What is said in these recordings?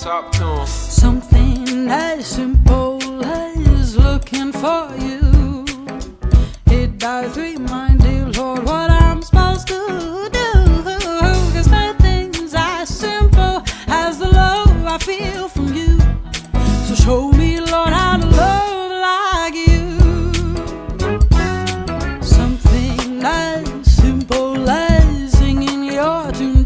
Talk to 'em. Something as simple as looking for you. It does remind you, Lord, what I'm supposed to do. 'Cause nothing's as simple as the love I feel from you. So show me, Lord, how to love like you. Something as simple as singing your tune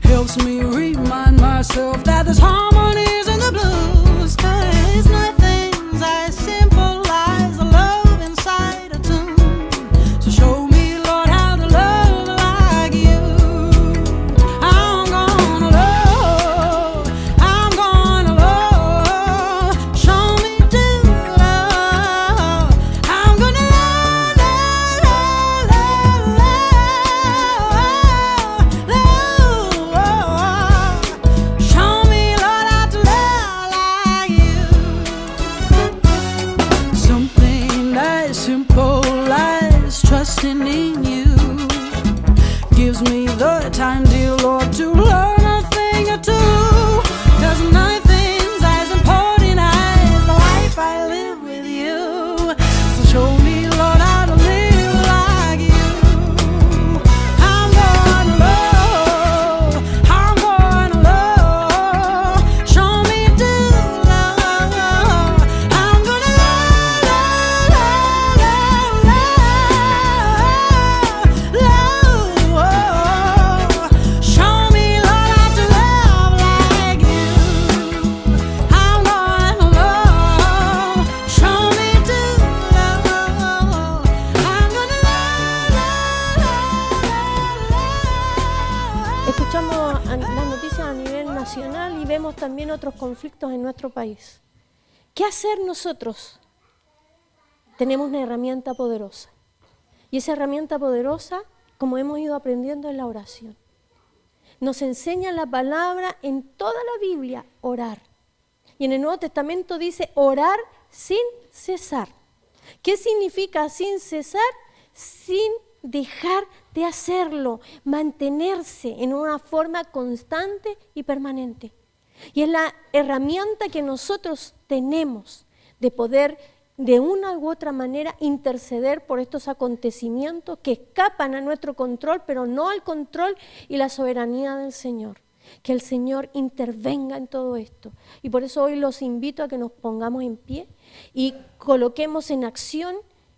helps me remind myself that there's harmonies in the blues. 'Cause nothing's as simple as a love inside a tune. So show me, Lord, how to love like you. I'm gonna love, show me to love. I'm gonna show me, Lord, how to love like you. Something as simple as trusting in you gives me the time, dear Lord, to learn a thing or two. 'Cause nothing's as important as the life I live with you. So show me, Lord, how to live like you. I'm gonna love, show me to love. I'm gonna love, show me, Lord, how to love like you. I'm gonna love, show me to love. I'm gonna Escuchamos las noticias a nivel nacional y vemos también otros conflictos en nuestro país. ¿Qué hacer nosotros? Tenemos una herramienta poderosa. Y esa herramienta poderosa, como hemos ido aprendiendo, es la oración. Nos enseña la palabra en toda la Biblia, orar. Y en el Nuevo Testamento dice orar sin cesar. ¿Qué significa sin cesar? Sin dejar de hacerlo, mantenerse en una forma constante y permanente. Y es la herramienta que nosotros tenemos de poder de una u otra manera interceder por estos acontecimientos que escapan a nuestro control, pero no al control y la soberanía del Señor. Que el Señor intervenga en todo esto. Y por eso hoy los invito a que nos pongamos en pie y coloquemos en acción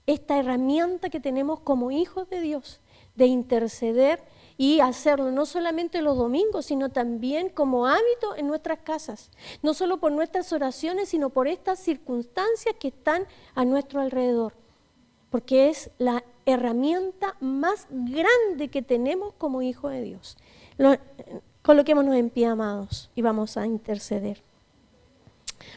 esta herramienta que tenemos como hijos de Dios, de interceder y hacerlo no solamente los domingos, sino también como hábito en nuestras casas. No solo por nuestras oraciones, sino por estas circunstancias que están a nuestro alrededor. Porque es la herramienta más grande que tenemos como hijos de Dios. Coloquémonos en pie, amados, y vamos a interceder.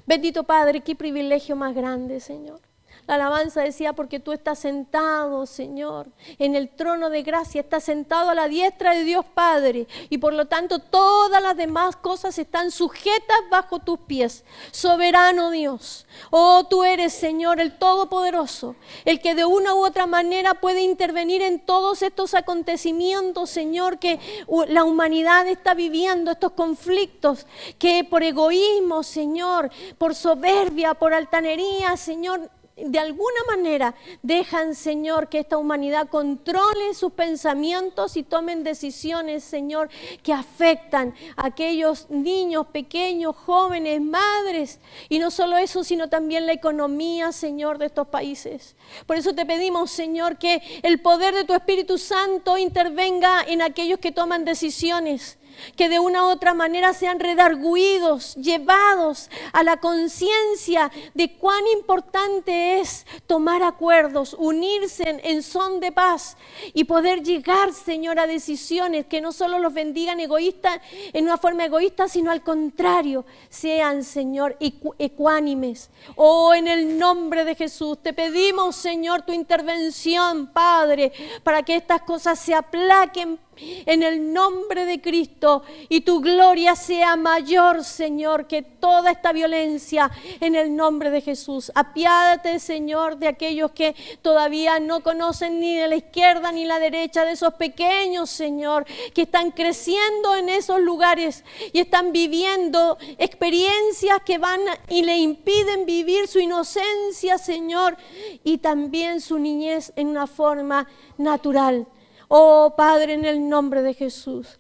Bendito Padre, qué privilegio más grande, Señor. La alabanza decía, porque tú estás sentado, Señor, en el trono de gracia, estás sentado a la diestra de Dios Padre, y por lo tanto todas las demás cosas están sujetas bajo tus pies. Soberano Dios, oh, tú eres, Señor, el Todopoderoso, el que de una u otra manera puede intervenir en todos estos acontecimientos, Señor, que la humanidad está viviendo, estos conflictos, que por egoísmo, Señor, por soberbia, por altanería, Señor, de alguna manera dejan, Señor, que esta humanidad controle sus pensamientos y tomen decisiones, Señor, que afectan a aquellos niños pequeños, jóvenes, madres, y no solo eso, sino también la economía, Señor, de estos países. Por eso te pedimos, Señor, que el poder de tu Espíritu Santo intervenga en aquellos que toman decisiones, que de una u otra manera sean redarguidos, llevados a la conciencia de cuán importante es tomar acuerdos, unirse en son de paz y poder llegar, Señor, a decisiones que no solo los bendigan egoístas, en una forma egoísta, sino al contrario, sean, Señor, ecuánimes. Oh, en el nombre de Jesús, te pedimos, Señor, tu intervención, Padre, para que estas cosas se aplaquen en el nombre de Cristo, y tu gloria sea mayor, Señor, que toda esta violencia, en el nombre de Jesús. Apiádate, Señor, de aquellos que todavía no conocen ni de la izquierda ni la derecha, de esos pequeños, Señor, que están creciendo en esos lugares y están viviendo experiencias que van y le impiden vivir su inocencia, Señor, y también su niñez en una forma natural. Oh Padre, en el nombre de Jesús,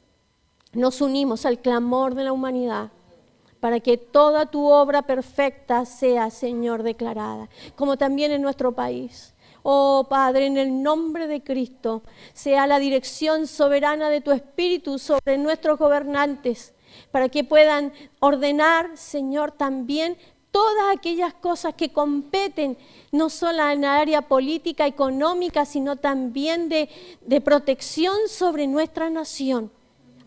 nos unimos al clamor de la humanidad para que toda tu obra perfecta sea, Señor, declarada, como también en nuestro país. Oh Padre, en el nombre de Cristo, sea la dirección soberana de tu Espíritu sobre nuestros gobernantes, para que puedan ordenar, Señor, también todas aquellas cosas que competen, no solo en el área política, económica, sino también de protección sobre nuestra nación.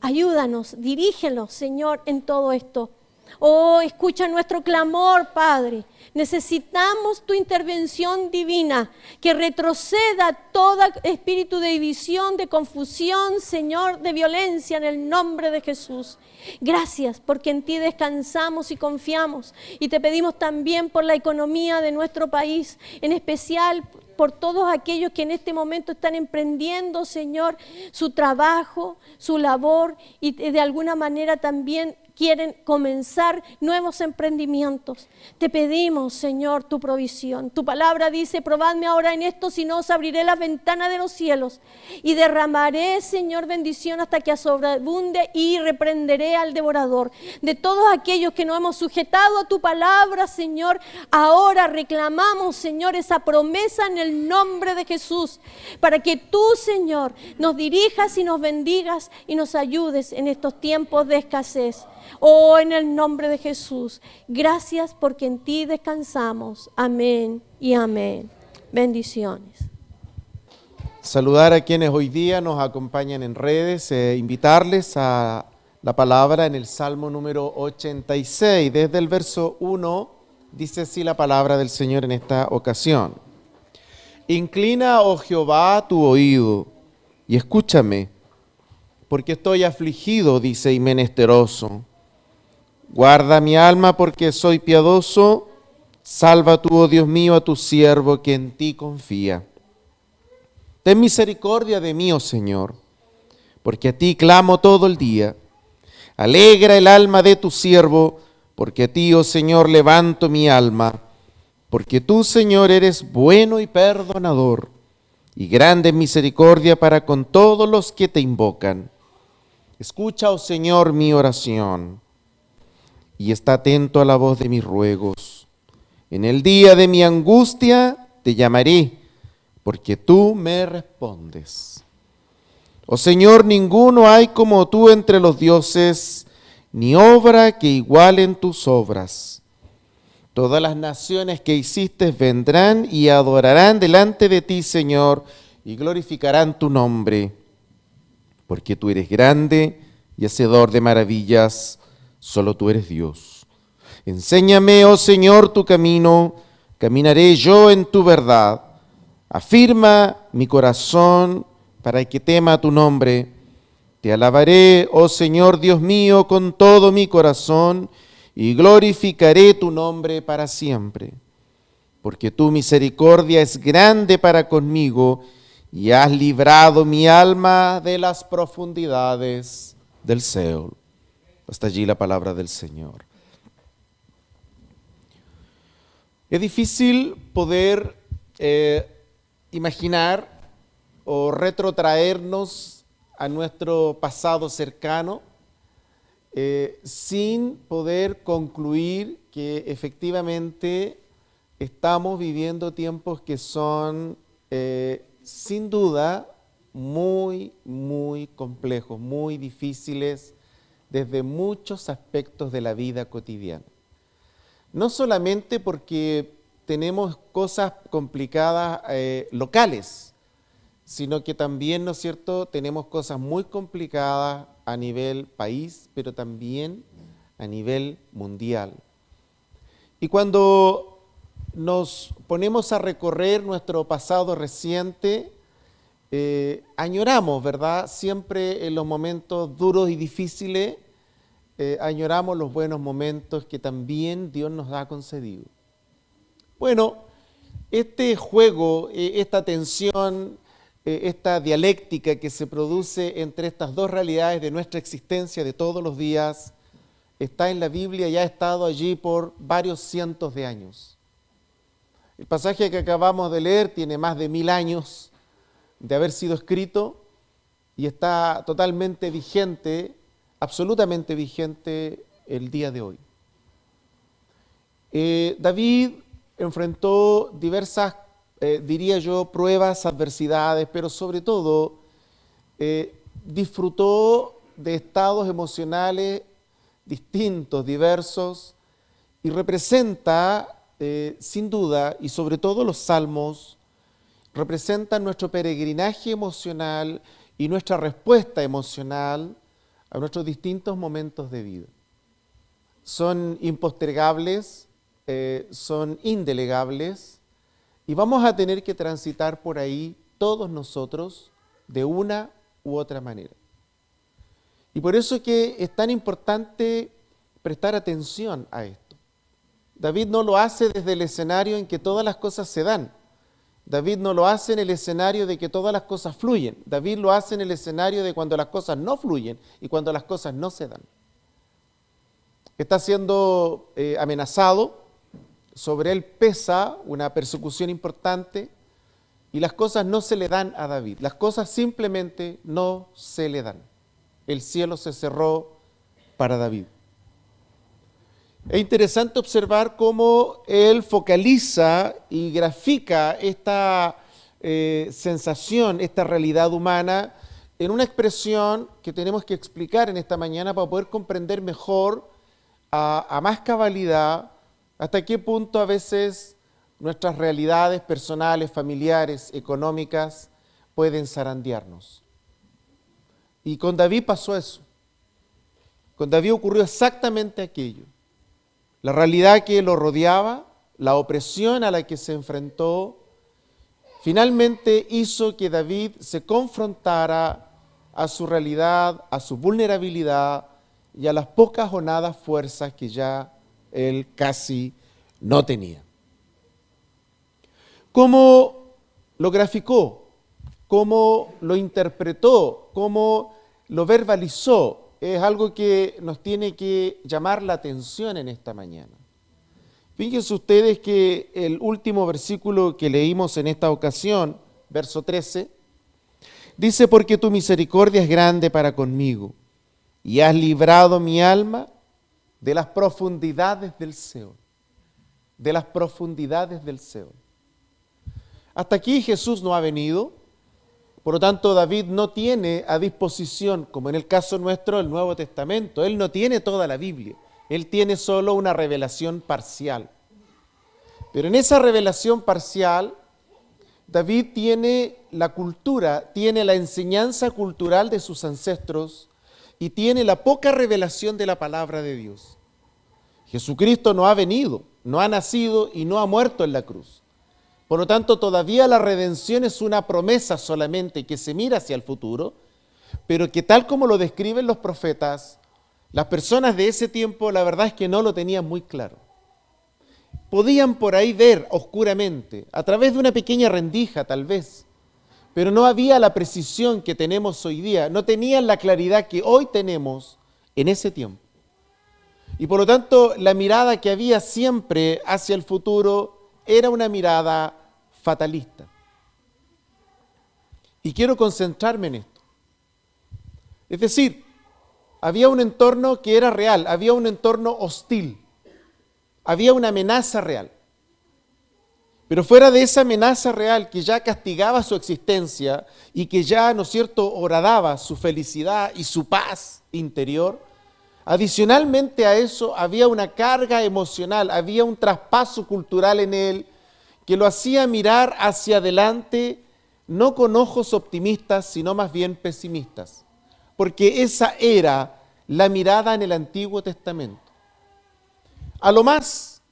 Ayúdanos, dirígenos, Señor, en todo esto. Oh, escucha nuestro clamor, Padre. Necesitamos tu intervención divina, que retroceda todo espíritu de división, de confusión, Señor, de violencia, en el nombre de Jesús. Gracias, porque en ti descansamos y confiamos. Y te pedimos también por la economía de nuestro país, en especial por todos aquellos que en este momento están emprendiendo, Señor, su trabajo, su labor, y de alguna manera también quieren comenzar nuevos emprendimientos. Te pedimos, Señor, tu provisión. Tu palabra dice: probadme ahora en esto, si no os abriré las ventanas de los cielos y derramaré, Señor, bendición hasta que sobreabunde, y reprenderé al devorador. De todos aquellos que no hemos sujetado a tu palabra, Señor, ahora reclamamos, Señor, esa promesa en el nombre de Jesús, para que tú, Señor, nos dirijas y nos bendigas y nos ayudes en estos tiempos de escasez. Oh, en el nombre de Jesús, gracias porque en ti descansamos. Amén y amén. Bendiciones. Saludar a quienes hoy día nos acompañan en redes, invitarles a la palabra en el Salmo número 86. Desde el verso 1 dice así la palabra del Señor en esta ocasión. Inclina, oh Jehová, tu oído y escúchame, porque estoy afligido, dice, y menesteroso. Guarda mi alma porque soy piadoso. Salva tú, oh Dios mío, a tu siervo que en ti confía. Ten misericordia de mí, oh Señor, porque a ti clamo todo el día. Alegra el alma de tu siervo, porque a ti, oh Señor, levanto mi alma. Porque tú, Señor, eres bueno y perdonador, y grande en misericordia para con todos los que te invocan. Escucha, oh Señor, mi oración, y está atento a la voz de mis ruegos. En el día de mi angustia te llamaré, porque tú me respondes. Oh Señor, ninguno hay como tú entre los dioses, ni obra que igualen tus obras. Todas las naciones que hiciste vendrán y adorarán delante de ti, Señor, y glorificarán tu nombre, porque tú eres grande y hacedor de maravillas. Solo tú eres Dios. Enséñame, oh Señor, tu camino, caminaré yo en tu verdad. Afirma mi corazón para que tema tu nombre. Te alabaré, oh Señor Dios mío, con todo mi corazón, y glorificaré tu nombre para siempre. Porque tu misericordia es grande para conmigo, y has librado mi alma de las profundidades del Seol. Hasta allí la palabra del Señor. Es difícil poder imaginar o retrotraernos a nuestro pasado cercano sin poder concluir que efectivamente estamos viviendo tiempos que son sin duda muy, muy complejos, muy difíciles desde muchos aspectos de la vida cotidiana. No solamente porque tenemos cosas complicadas locales, sino que también, ¿no es cierto?, tenemos cosas muy complicadas a nivel país, pero también a nivel mundial. Y cuando nos ponemos a recorrer nuestro pasado reciente, añoramos, ¿verdad? Siempre en los momentos duros y difíciles, añoramos los buenos momentos que también Dios nos ha concedido. Bueno, este juego, esta tensión, esta dialéctica que se produce entre estas dos realidades de nuestra existencia de todos los días, está en la Biblia y ha estado allí por varios cientos de años. El pasaje que acabamos de leer tiene más de 1000 años de haber sido escrito y está totalmente vigente, absolutamente vigente el día de hoy. David enfrentó diversas, diría yo, pruebas, adversidades, pero sobre todo disfrutó de estados emocionales distintos, diversos, y representa, sin duda, y sobre todo los salmos, representan nuestro peregrinaje emocional y nuestra respuesta emocional a nuestros distintos momentos de vida. Son impostergables, son indelegables, y vamos a tener que transitar por ahí todos nosotros de una u otra manera. Y por eso es que es tan importante prestar atención a esto. David no lo hace desde el escenario en que todas las cosas se dan. David no lo hace en el escenario de que todas las cosas fluyen. David lo hace en el escenario de cuando las cosas no fluyen y cuando las cosas no se dan. Está siendo amenazado, sobre él pesa una persecución importante y las cosas no se le dan a David. Las cosas simplemente no se le dan. El cielo se cerró para David. Es interesante observar cómo él focaliza y grafica esta sensación, esta realidad humana, en una expresión que tenemos que explicar en esta mañana para poder comprender mejor, a más cabalidad, hasta qué punto a veces nuestras realidades personales, familiares, económicas, pueden zarandearnos. Y con David pasó eso. Con David ocurrió exactamente aquello. La realidad que lo rodeaba, la opresión a la que se enfrentó, finalmente hizo que David se confrontara a su realidad, a su vulnerabilidad y a las pocas o nada fuerzas que ya él casi no tenía. ¿Cómo lo graficó? ¿Cómo lo interpretó? ¿Cómo lo verbalizó? Es algo que nos tiene que llamar la atención en esta mañana. Fíjense ustedes que el último versículo que leímos en esta ocasión, verso 13, dice: porque tu misericordia es grande para conmigo y has librado mi alma de las profundidades del Seol. De las profundidades del Seol. Hasta aquí Jesús no ha venido. Por lo tanto, David no tiene a disposición, como en el caso nuestro, el Nuevo Testamento. Él no tiene toda la Biblia. Él tiene solo una revelación parcial. Pero en esa revelación parcial, David tiene la cultura, tiene la enseñanza cultural de sus ancestros y tiene la poca revelación de la palabra de Dios. Jesucristo no ha venido, no ha nacido y no ha muerto en la cruz. Por lo tanto, todavía la redención es una promesa solamente que se mira hacia el futuro, pero que tal como lo describen los profetas, las personas de ese tiempo la verdad es que no lo tenían muy claro. Podían por ahí ver oscuramente, a través de una pequeña rendija tal vez, pero no había la precisión que tenemos hoy día, no tenían la claridad que hoy tenemos en ese tiempo. Y por lo tanto, la mirada que había siempre hacia el futuro era una mirada fatalista. Y quiero concentrarme en esto. Es decir, había un entorno que era real, había un entorno hostil, había una amenaza real. Pero fuera de esa amenaza real que ya castigaba su existencia y que ya, ¿no es cierto?, horadaba su felicidad y su paz interior, adicionalmente a eso había una carga emocional, había un traspaso cultural en él que lo hacía mirar hacia adelante no con ojos optimistas, sino más bien pesimistas. Porque esa era la mirada en el Antiguo Testamento. A lo más,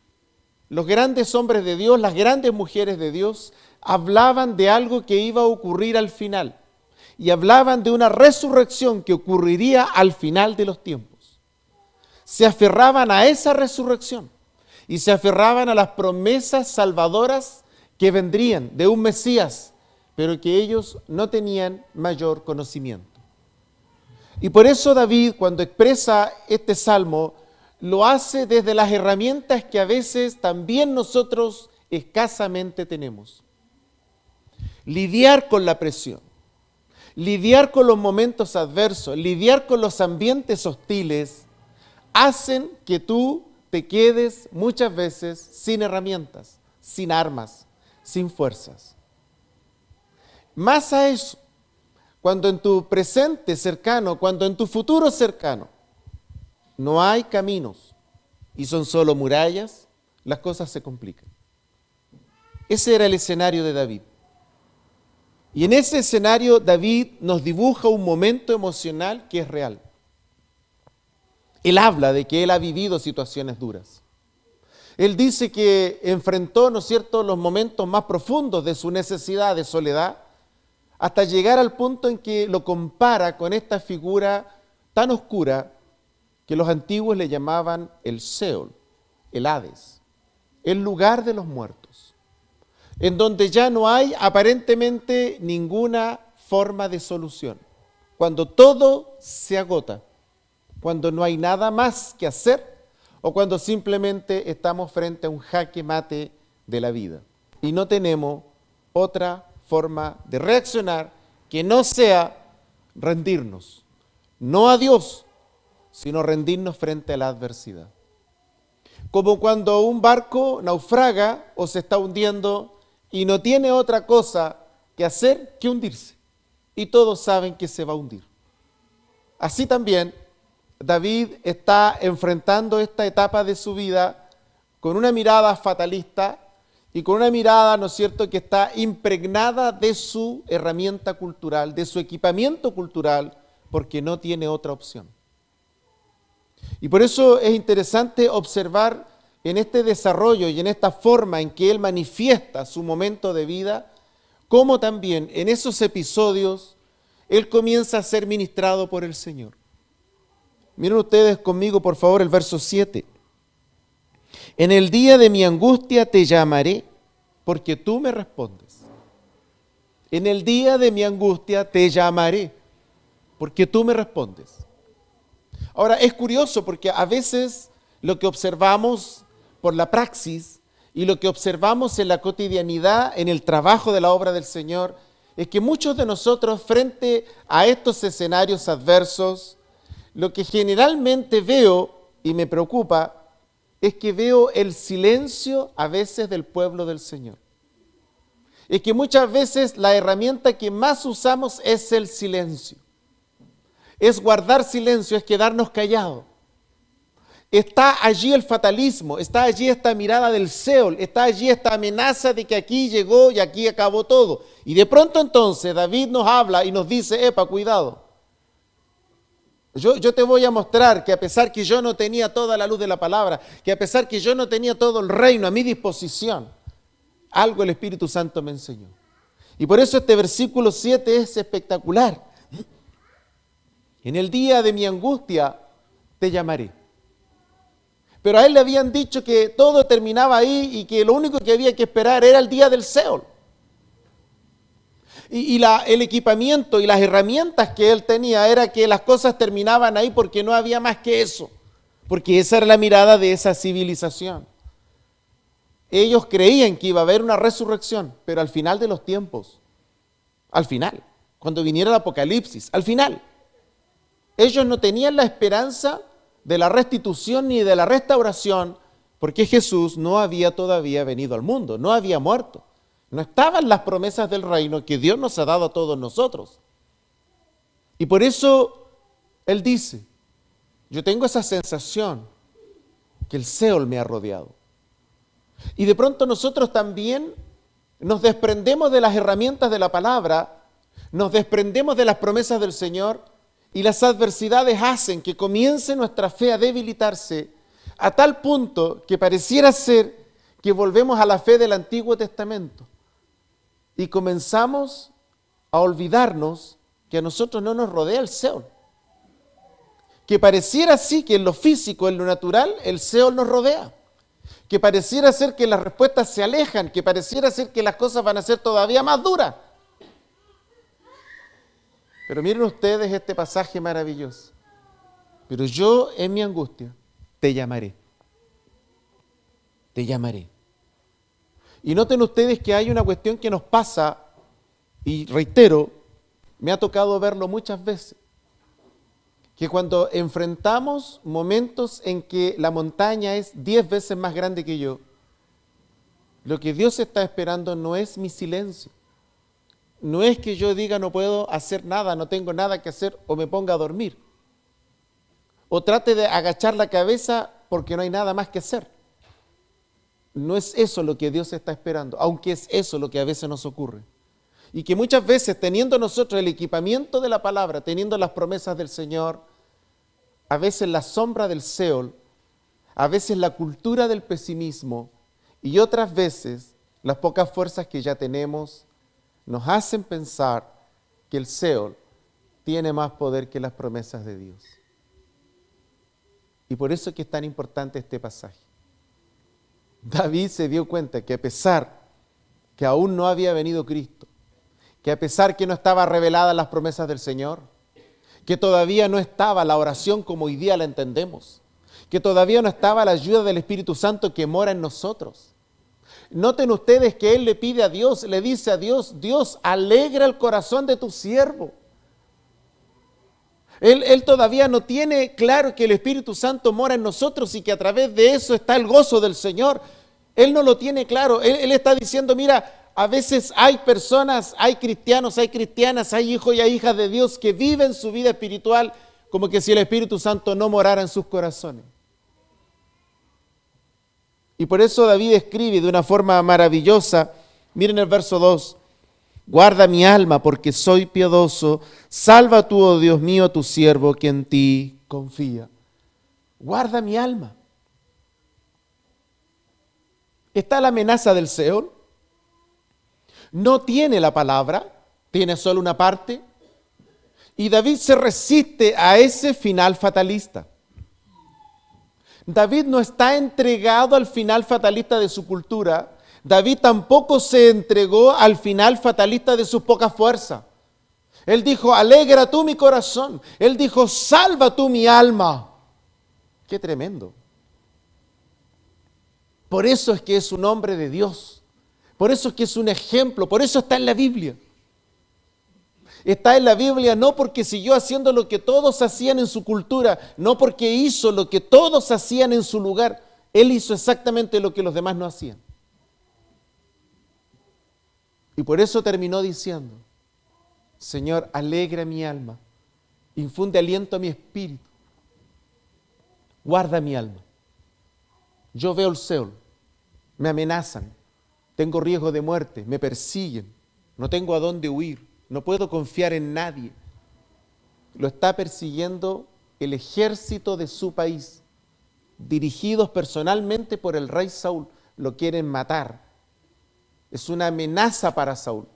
los grandes hombres de Dios, las grandes mujeres de Dios, hablaban de algo que iba a ocurrir al final. Y hablaban de una resurrección que ocurriría al final de los tiempos. Se aferraban a esa resurrección y se aferraban a las promesas salvadoras que vendrían de un Mesías, pero que ellos no tenían mayor conocimiento. Y por eso David, cuando expresa este salmo, lo hace desde las herramientas que a veces también nosotros escasamente tenemos. Lidiar con la presión, lidiar con los momentos adversos, lidiar con los ambientes hostiles, hacen que tú te quedes muchas veces sin herramientas, sin armas, sin fuerzas. Más a eso, cuando en tu presente cercano, cuando en tu futuro cercano, no hay caminos y son solo murallas, las cosas se complican. Ese era el escenario de David. Y en ese escenario David nos dibuja un momento emocional que es real. Él habla de que él ha vivido situaciones duras. Él dice que enfrentó, ¿no es cierto?, los momentos más profundos de su necesidad de soledad, hasta llegar al punto en que lo compara con esta figura tan oscura que los antiguos le llamaban el Seol, el Hades, el lugar de los muertos, en donde ya no hay aparentemente ninguna forma de solución, cuando todo se agota, cuando no hay nada más que hacer o cuando simplemente estamos frente a un jaque mate de la vida y no tenemos otra forma de reaccionar que no sea rendirnos, no a Dios, sino rendirnos frente a la adversidad. Como cuando un barco naufraga o se está hundiendo y no tiene otra cosa que hacer que hundirse, y todos saben que se va a hundir. Así también David está enfrentando esta etapa de su vida con una mirada fatalista y con una mirada, ¿no es cierto?, que está impregnada de su herramienta cultural, de su equipamiento cultural, porque no tiene otra opción. Y por eso es interesante observar en este desarrollo y en esta forma en que él manifiesta su momento de vida, cómo también en esos episodios él comienza a ser ministrado por el Señor. Miren ustedes conmigo, por favor, el verso 7. En el día de mi angustia te llamaré, porque tú me respondes. En el día de mi angustia te llamaré, porque tú me respondes. Ahora, es curioso porque a veces lo que observamos por la praxis y lo que observamos en la cotidianidad, en el trabajo de la obra del Señor, es que muchos de nosotros, frente a estos escenarios adversos, lo que generalmente veo y me preocupa es que veo el silencio a veces del pueblo del Señor. Es que muchas veces la herramienta que más usamos es el silencio. Es guardar silencio, es quedarnos callados. Está allí el fatalismo, está allí esta mirada del Seol, está allí esta amenaza de que aquí llegó y aquí acabó todo. Y de pronto entonces David nos habla y nos dice, epa, cuidado. Yo te voy a mostrar que a pesar que yo no tenía toda la luz de la palabra, que a pesar que yo no tenía todo el reino a mi disposición, algo el Espíritu Santo me enseñó. Y por eso este versículo 7 es espectacular. En el día de mi angustia te llamaré. Pero a él le habían dicho que todo terminaba ahí y que lo único que había que esperar era el día del Seol. El equipamiento y las herramientas que él tenía era que las cosas terminaban ahí porque no había más que eso. Porque esa era la mirada de esa civilización. Ellos creían que iba a haber una resurrección, pero al final de los tiempos, al final, cuando viniera el Apocalipsis, al final, ellos no tenían la esperanza de la restitución ni de la restauración, porque Jesús no había todavía venido al mundo, no había muerto. No estaban las promesas del reino que Dios nos ha dado a todos nosotros. Y por eso Él dice, yo tengo esa sensación que el Seol me ha rodeado. Y de pronto nosotros también nos desprendemos de las herramientas de la palabra, nos desprendemos de las promesas del Señor y las adversidades hacen que comience nuestra fe a debilitarse a tal punto que pareciera ser que volvemos a la fe del Antiguo Testamento y comenzamos a olvidarnos que a nosotros no nos rodea el Seol. Que pareciera así que en lo físico, en lo natural, el Seol nos rodea. Que pareciera ser que las respuestas se alejan, que pareciera ser que las cosas van a ser todavía más duras. Pero miren ustedes este pasaje maravilloso. Pero yo en mi angustia te llamaré. Te llamaré. Y noten ustedes que hay una cuestión que nos pasa, y reitero, me ha tocado verlo muchas veces, que cuando enfrentamos momentos en que la montaña es 10 veces más grande que yo, lo que Dios está esperando no es mi silencio. No es que yo diga no puedo hacer nada, no tengo nada que hacer o me ponga a dormir. O trate de agachar la cabeza porque no hay nada más que hacer. No es eso lo que Dios está esperando, aunque es eso lo que a veces nos ocurre. Y que muchas veces, teniendo nosotros el equipamiento de la palabra, teniendo las promesas del Señor, a veces la sombra del Seol, a veces la cultura del pesimismo y otras veces las pocas fuerzas que ya tenemos nos hacen pensar que el Seol tiene más poder que las promesas de Dios. Y por eso es que es tan importante este pasaje. David se dio cuenta que a pesar que aún no había venido Cristo, que a pesar que no estaban reveladas las promesas del Señor, que todavía no estaba la oración como hoy día la entendemos, que todavía no estaba la ayuda del Espíritu Santo que mora en nosotros. Noten ustedes que él le pide a Dios, le dice a Dios, Dios, alegra el corazón de tu siervo. Él todavía no tiene claro que el Espíritu Santo mora en nosotros y que a través de eso está el gozo del Señor. Él no lo tiene claro. Él está diciendo, mira, a veces hay personas, hay cristianos, hay cristianas, hay hijos y hay hijas de Dios que viven su vida espiritual como que si el Espíritu Santo no morara en sus corazones. Y por eso David escribe de una forma maravillosa, miren el verso 2, guarda mi alma porque soy piadoso, salva tú, oh Dios mío, a tu siervo que en ti confía. Guarda mi alma. Está la amenaza del Seol, no tiene la palabra, tiene solo una parte, y David se resiste a ese final fatalista. David no está entregado al final fatalista de su cultura. David tampoco se entregó al final fatalista de sus pocas fuerzas. Él dijo, alegra tú mi corazón. Él dijo, salva tú mi alma. ¡Qué tremendo! Por eso es que es un hombre de Dios. Por eso es que es un ejemplo. Por eso está en la Biblia. Está en la Biblia no porque siguió haciendo lo que todos hacían en su cultura, no porque hizo lo que todos hacían en su lugar. Él hizo exactamente lo que los demás no hacían. Y por eso terminó diciendo, Señor, alegra mi alma, infunde aliento a mi espíritu, guarda mi alma. Yo veo el Seol, me amenazan, tengo riesgo de muerte, me persiguen, no tengo a dónde huir. No puedo confiar en nadie. Lo está persiguiendo el ejército de su país, dirigidos personalmente por el rey Saúl. Lo quieren matar. Es una amenaza para Saúl.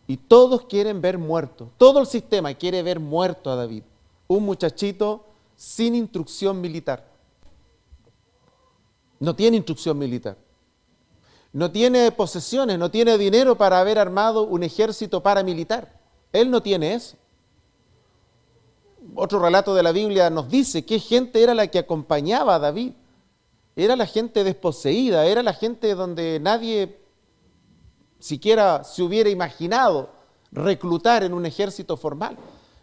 Y todos quieren ver muerto. Todo el sistema quiere ver muerto a David. Un muchachito sin instrucción militar. No tiene instrucción militar. No tiene posesiones, no tiene dinero para haber armado un ejército paramilitar. Él no tiene eso. Otro relato de la Biblia nos dice qué gente era la que acompañaba a David. Era la gente desposeída, era la gente donde nadie siquiera se hubiera imaginado reclutar en un ejército formal.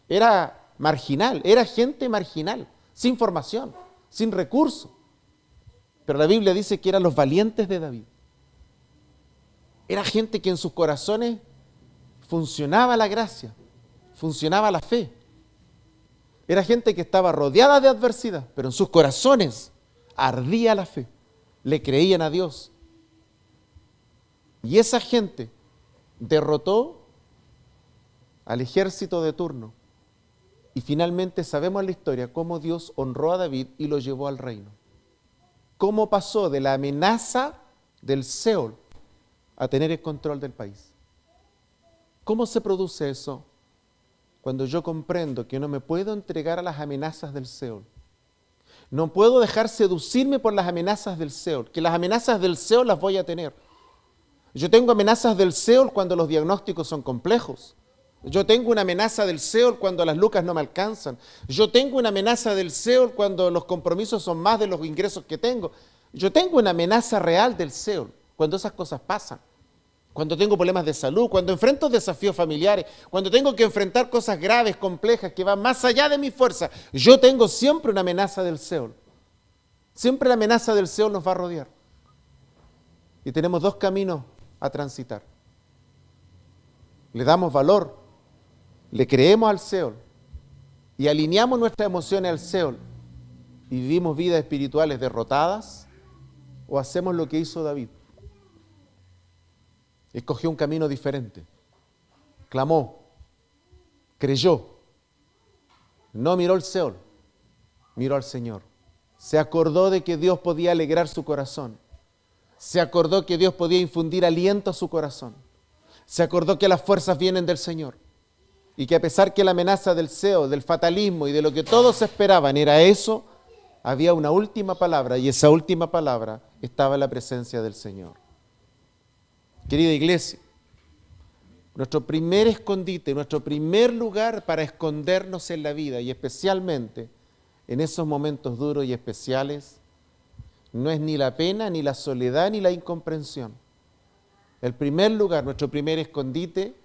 Era marginal, era gente marginal, sin formación, sin recursos. Pero la Biblia dice que eran los valientes de David. Era gente que en sus corazones funcionaba la gracia, funcionaba la fe. Era gente que estaba rodeada de adversidad, pero en sus corazones ardía la fe. Le creían a Dios. Y esa gente derrotó al ejército de turno. Y finalmente sabemos en la historia cómo Dios honró a David y lo llevó al reino. Cómo pasó de la amenaza del Seol a tener el control del país. ¿Cómo se produce eso? Cuando yo comprendo que no me puedo entregar a las amenazas del Seol. No puedo dejar seducirme por las amenazas del Seol, que las amenazas del Seol las voy a tener. Yo tengo amenazas del Seol cuando los diagnósticos son complejos. Yo tengo una amenaza del Seol cuando las lucas no me alcanzan. Yo tengo una amenaza del Seol cuando los compromisos son más de los ingresos que tengo. Yo tengo una amenaza real del Seol cuando esas cosas pasan. Cuando tengo problemas de salud, cuando enfrento desafíos familiares, cuando tengo que enfrentar cosas graves, complejas, que van más allá de mi fuerza, yo tengo siempre una amenaza del Seol. Siempre la amenaza del Seol nos va a rodear. Y tenemos dos caminos a transitar. Le damos valor, le creemos al Seol y alineamos nuestras emociones al Seol y vivimos vidas espirituales derrotadas, o hacemos lo que hizo David. Escogió un camino diferente, clamó, creyó, no miró el Seol, miró al Señor. Se acordó de que Dios podía alegrar su corazón, se acordó que Dios podía infundir aliento a su corazón, se acordó que las fuerzas vienen del Señor y que a pesar que la amenaza del Seol, del fatalismo y de lo que todos esperaban era eso, había una última palabra y esa última palabra estaba en la presencia del Señor. Querida iglesia, nuestro primer escondite, nuestro primer lugar para escondernos en la vida y especialmente en esos momentos duros y especiales, no es ni la pena, ni la soledad, ni la incomprensión. El primer lugar, nuestro primer escondite,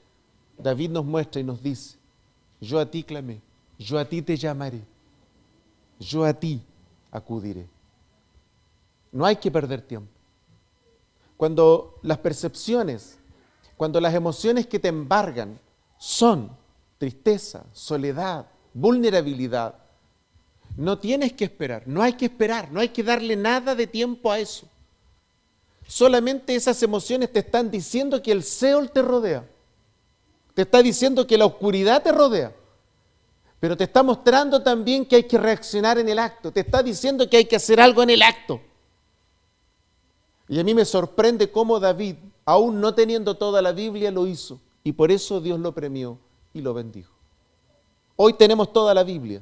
David nos muestra y nos dice: yo a ti clamé, yo a ti te llamaré, yo a ti acudiré. No hay que perder tiempo. Cuando las percepciones, cuando las emociones que te embargan son tristeza, soledad, vulnerabilidad, no tienes que esperar, no hay que esperar, no hay que darle nada de tiempo a eso. Solamente esas emociones te están diciendo que el Seol te rodea, te está diciendo que la oscuridad te rodea, pero te está mostrando también que hay que reaccionar en el acto, te está diciendo que hay que hacer algo en el acto. Y a mí me sorprende cómo David, aún no teniendo toda la Biblia, lo hizo. Y por eso Dios lo premió y lo bendijo. Hoy tenemos toda la Biblia.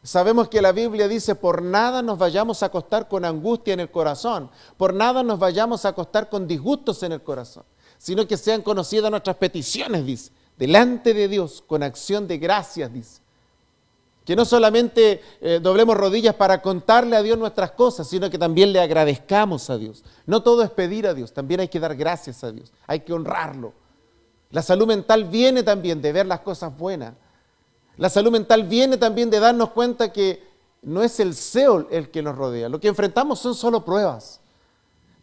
Sabemos que la Biblia dice: por nada nos vayamos a acostar con angustia en el corazón, por nada nos vayamos a acostar con disgustos en el corazón, sino que sean conocidas nuestras peticiones, dice, delante de Dios, con acción de gracias, dice. Que no solamente doblemos rodillas para contarle a Dios nuestras cosas, sino que también le agradezcamos a Dios. No todo es pedir a Dios, también hay que dar gracias a Dios, hay que honrarlo. La salud mental viene también de ver las cosas buenas. La salud mental viene también de darnos cuenta que no es el Seol el que nos rodea. Lo que enfrentamos son solo pruebas,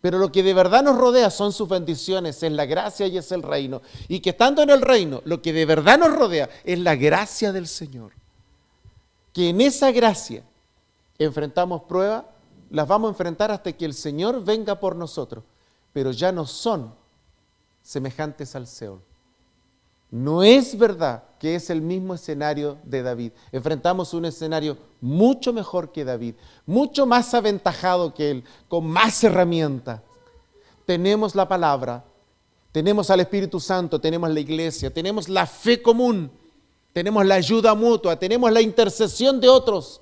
pero lo que de verdad nos rodea son sus bendiciones, es la gracia y es el reino. Y que estando en el reino, lo que de verdad nos rodea es la gracia del Señor. Que en esa gracia enfrentamos pruebas, las vamos a enfrentar hasta que el Señor venga por nosotros, pero ya no son semejantes al Seol. No es verdad que es el mismo escenario de David. Enfrentamos un escenario mucho mejor que David, mucho más aventajado que él, con más herramientas. Tenemos la palabra, tenemos al Espíritu Santo, tenemos la iglesia, tenemos la fe común, tenemos la ayuda mutua, tenemos la intercesión de otros.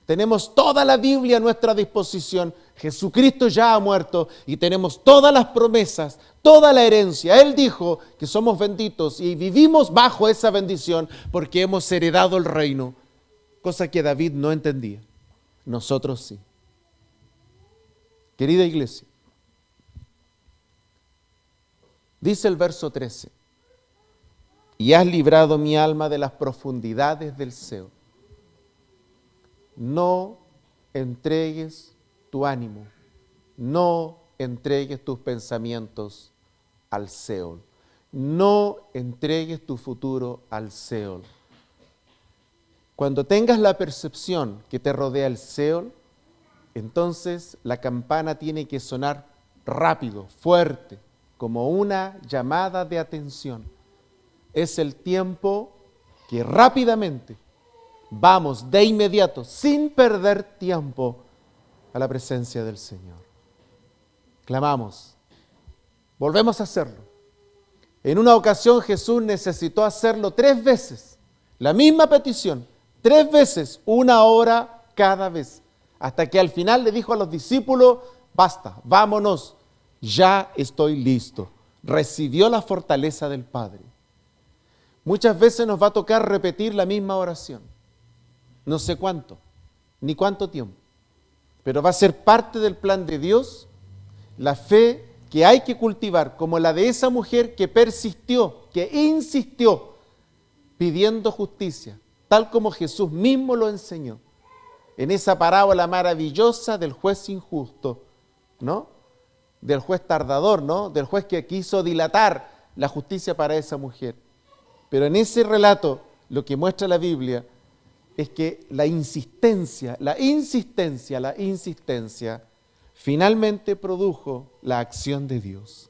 Tenemos toda la Biblia a nuestra disposición. Jesucristo ya ha muerto y tenemos todas las promesas, toda la herencia. Él dijo que somos benditos y vivimos bajo esa bendición porque hemos heredado el reino, cosa que David no entendía. Nosotros sí. Querida iglesia, dice el verso 13: y has librado mi alma de las profundidades del Seol. No entregues tu ánimo, no entregues tus pensamientos al Seol, no entregues tu futuro al Seol. Cuando tengas la percepción que te rodea el Seol, entonces la campana tiene que sonar rápido, fuerte, como una llamada de atención. Es el tiempo que rápidamente vamos de inmediato, sin perder tiempo, a la presencia del Señor. clamamos. Volvemos a hacerlo. En una ocasión Jesús necesitó hacerlo 3 veces. La misma petición, 3 veces, 1 hora cada vez. Hasta que al final le dijo a los discípulos, basta, vámonos, ya estoy listo. Recibió la fortaleza del Padre. Muchas veces nos va a tocar repetir la misma oración. No sé cuánto, ni cuánto tiempo. Pero va a ser parte del plan de Dios, la fe que hay que cultivar, como la de esa mujer que persistió, que insistió, pidiendo justicia, tal como Jesús mismo lo enseñó, en esa parábola maravillosa del juez injusto, ¿no? Del juez tardador, ¿no? Del juez que quiso dilatar la justicia para esa mujer. Pero en ese relato, lo que muestra la Biblia es que la insistencia, finalmente produjo la acción de Dios.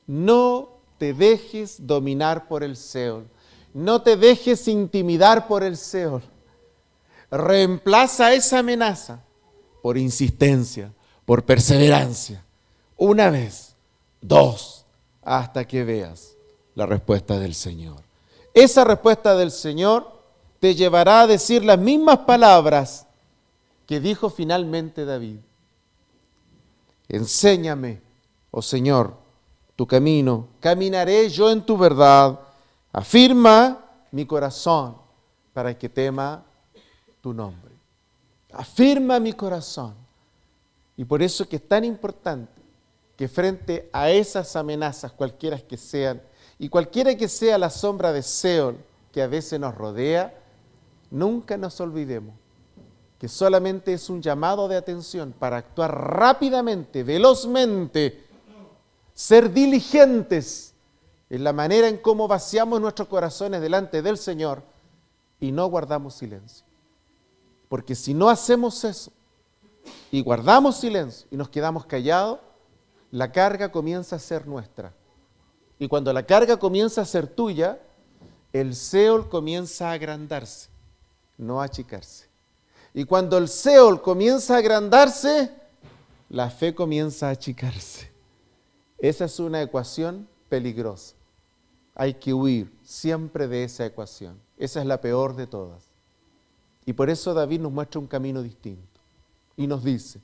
No te dejes dominar por el Seol. No te dejes intimidar por el Seol. Reemplaza esa amenaza por insistencia, por perseverancia. 1 vez, 2, hasta que veas la respuesta del Señor. Esa respuesta del Señor te llevará a decir las mismas palabras que dijo finalmente David. Enséñame, oh Señor, tu camino, caminaré yo en tu verdad. Afirma mi corazón para que tema tu nombre. Afirma mi corazón. Y por eso que es tan importante que frente a esas amenazas, cualquiera que sean, y cualquiera que sea la sombra de Seol que a veces nos rodea, nunca nos olvidemos que solamente es un llamado de atención para actuar rápidamente, velozmente, ser diligentes en la manera en cómo vaciamos nuestros corazones delante del Señor y no guardamos silencio. Porque si no hacemos eso y guardamos silencio y nos quedamos callados, la carga comienza a ser nuestra. Y cuando la carga comienza a ser tuya, el Seol comienza a agrandarse, no a achicarse. Y cuando el Seol comienza a agrandarse, la fe comienza a achicarse. Esa es una ecuación peligrosa. Hay que huir siempre de esa ecuación. Esa es la peor de todas. Y por eso David nos muestra un camino distinto. Y nos dice,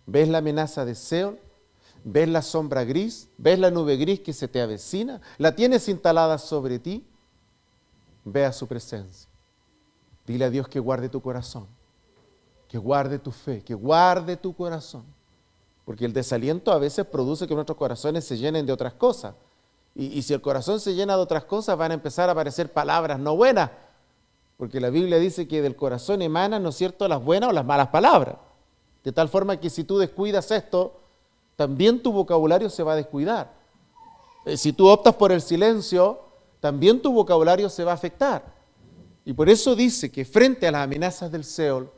¿ves la amenaza de Seol? ¿Ves la sombra gris? ¿Ves la nube gris que se te avecina? ¿La tienes instalada sobre ti? Ve a su presencia. Dile a Dios que guarde tu corazón, que guarde tu fe, que guarde tu corazón. Porque el desaliento a veces produce que nuestros corazones se llenen de otras cosas. Y si el corazón se llena de otras cosas, van a empezar a aparecer palabras no buenas. Porque la Biblia dice que del corazón emanan, ¿no es cierto?, las buenas o las malas palabras. De tal forma que si tú descuidas esto, también tu vocabulario se va a descuidar. Si tú optas por el silencio, también tu vocabulario se va a afectar. Y por eso dice que frente a las amenazas del Seol,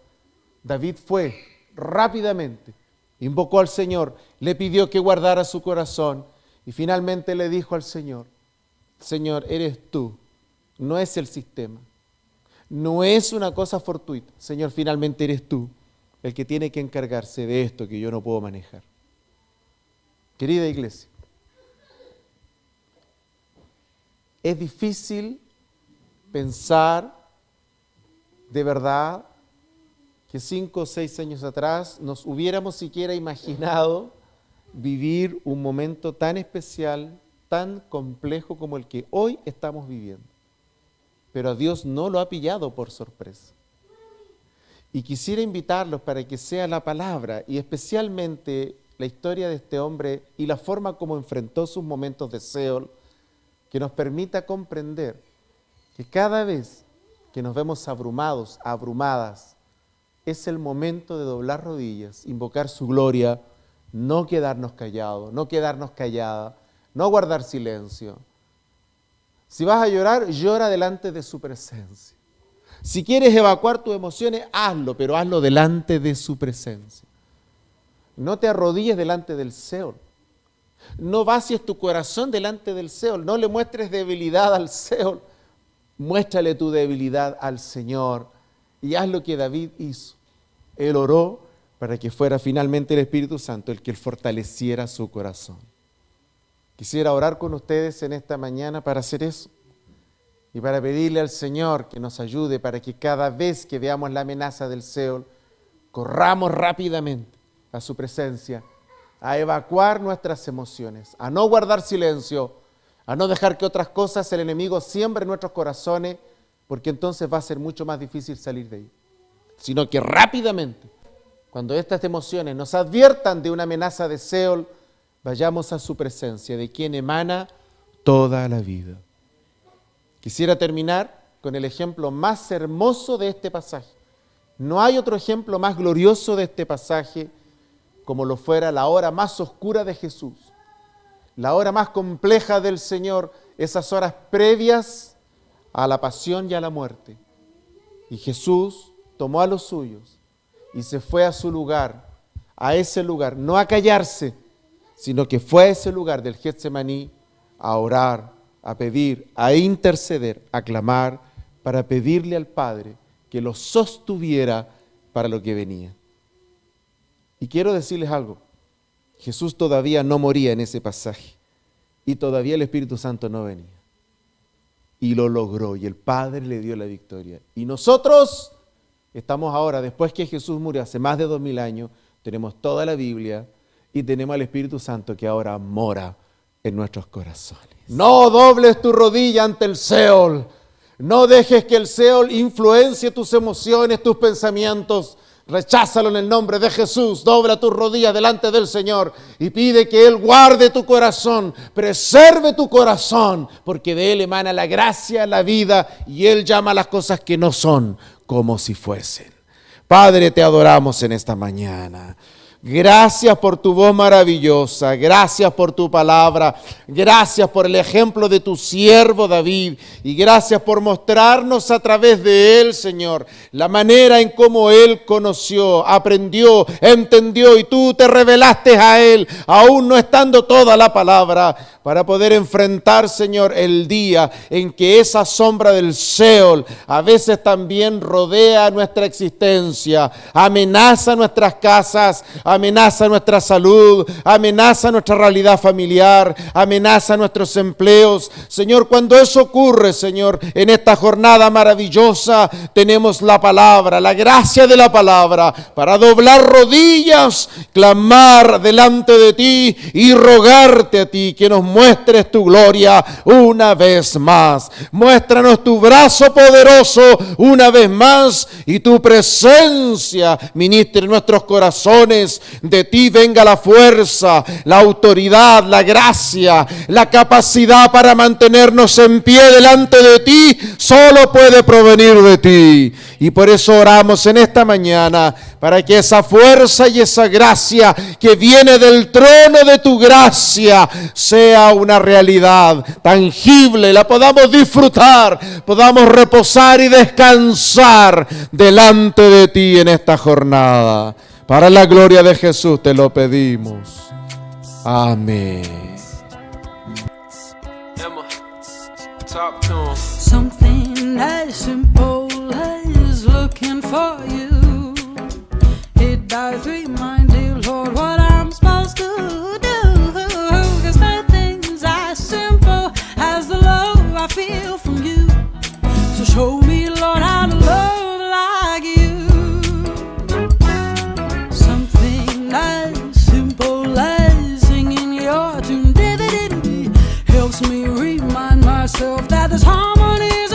David fue rápidamente, invocó al Señor, le pidió que guardara su corazón y finalmente le dijo al Señor, Señor, eres tú, no es el sistema, no es una cosa fortuita. Señor, finalmente eres tú el que tiene que encargarse de esto que yo no puedo manejar. Querida iglesia, es difícil pensar de verdad que 5 o 6 años atrás nos hubiéramos siquiera imaginado vivir un momento tan especial, tan complejo como el que hoy estamos viviendo. Pero a Dios no lo ha pillado por sorpresa. Y quisiera invitarlos para que sea la palabra y especialmente la historia de este hombre y la forma como enfrentó sus momentos de Seol, que nos permita comprender que cada vez que nos vemos abrumados, abrumadas, es el momento de doblar rodillas, invocar su gloria, no quedarnos callados, no quedarnos calladas, no guardar silencio. Si vas a llorar, llora delante de su presencia. Si quieres evacuar tus emociones, hazlo, pero hazlo delante de su presencia. No te arrodilles delante del Seol. No vacies tu corazón delante del Seol. No le muestres debilidad al Seol. Muéstrale tu debilidad al Señor y haz lo que David hizo. Él oró para que fuera finalmente el Espíritu Santo el que fortaleciera su corazón. Quisiera orar con ustedes en esta mañana para hacer eso y para pedirle al Señor que nos ayude para que cada vez que veamos la amenaza del Seol, corramos rápidamente a su presencia, a evacuar nuestras emociones, a no guardar silencio, a no dejar que otras cosas el enemigo siembre en nuestros corazones, porque entonces va a ser mucho más difícil salir de ahí. Sino que rápidamente, cuando estas emociones nos adviertan de una amenaza de Seol, vayamos a su presencia, de quien emana toda la vida. Quisiera terminar con el ejemplo más hermoso de este pasaje. No hay otro ejemplo más glorioso de este pasaje como lo fuera la hora más oscura de Jesús, la hora más compleja del Señor, esas horas previas a la pasión y a la muerte. Y Jesús tomó a los suyos y se fue a su lugar, a ese lugar, no a callarse, sino que fue a ese lugar del Getsemaní a orar, a pedir, a interceder, a clamar, para pedirle al Padre que lo sostuviera para lo que venía. Y quiero decirles algo, Jesús todavía no moría en ese pasaje y todavía el Espíritu Santo no venía. Y lo logró y el Padre le dio la victoria. Y nosotros estamos ahora, después que Jesús murió hace más de 2000 años, tenemos toda la Biblia y tenemos al Espíritu Santo que ahora mora en nuestros corazones. No dobles tu rodilla ante el Seol. No dejes que el Seol influencie tus emociones, tus pensamientos. Recházalo en el nombre de Jesús. Dobla tus rodillas delante del Señor y pide que Él guarde tu corazón, preserve tu corazón, porque de Él emana la gracia, la vida, y Él llama a las cosas que no son como si fuesen. Padre, te adoramos en esta mañana. Gracias por tu voz maravillosa, gracias por tu palabra, gracias por el ejemplo de tu siervo David y gracias por mostrarnos a través de él, Señor, la manera en cómo él conoció, aprendió, entendió y tú te revelaste a él, aún no estando toda la palabra, para poder enfrentar, Señor, el día en que esa sombra del Seol a veces también rodea nuestra existencia, amenaza nuestras casas, amenaza nuestra salud, amenaza nuestra realidad familiar, amenaza nuestros empleos. Señor, cuando eso ocurre, Señor, en esta jornada maravillosa, tenemos la palabra, la gracia de la palabra, para doblar rodillas, clamar delante de ti y rogarte a ti que nos muestres tu gloria una vez más. Muéstranos tu brazo poderoso una vez más y tu presencia ministre en nuestros corazones. De ti venga la fuerza, la autoridad, la gracia, la capacidad para mantenernos en pie delante de ti, solo puede provenir de ti. Y por eso oramos en esta mañana, para que esa fuerza y esa gracia que viene del trono de tu gracia sea una realidad tangible, la podamos disfrutar, podamos reposar y descansar delante de ti en esta jornada. Para la gloria de Jesús te lo pedimos. Amén. Something as simple as looking for you. It does remind you, Lord, what I'm supposed to do. 'Cause nothing's as simple as the love I feel from you. So show me, Lord, how to love like you. Something as simple as singing your tune helps me remind myself that there's harmonies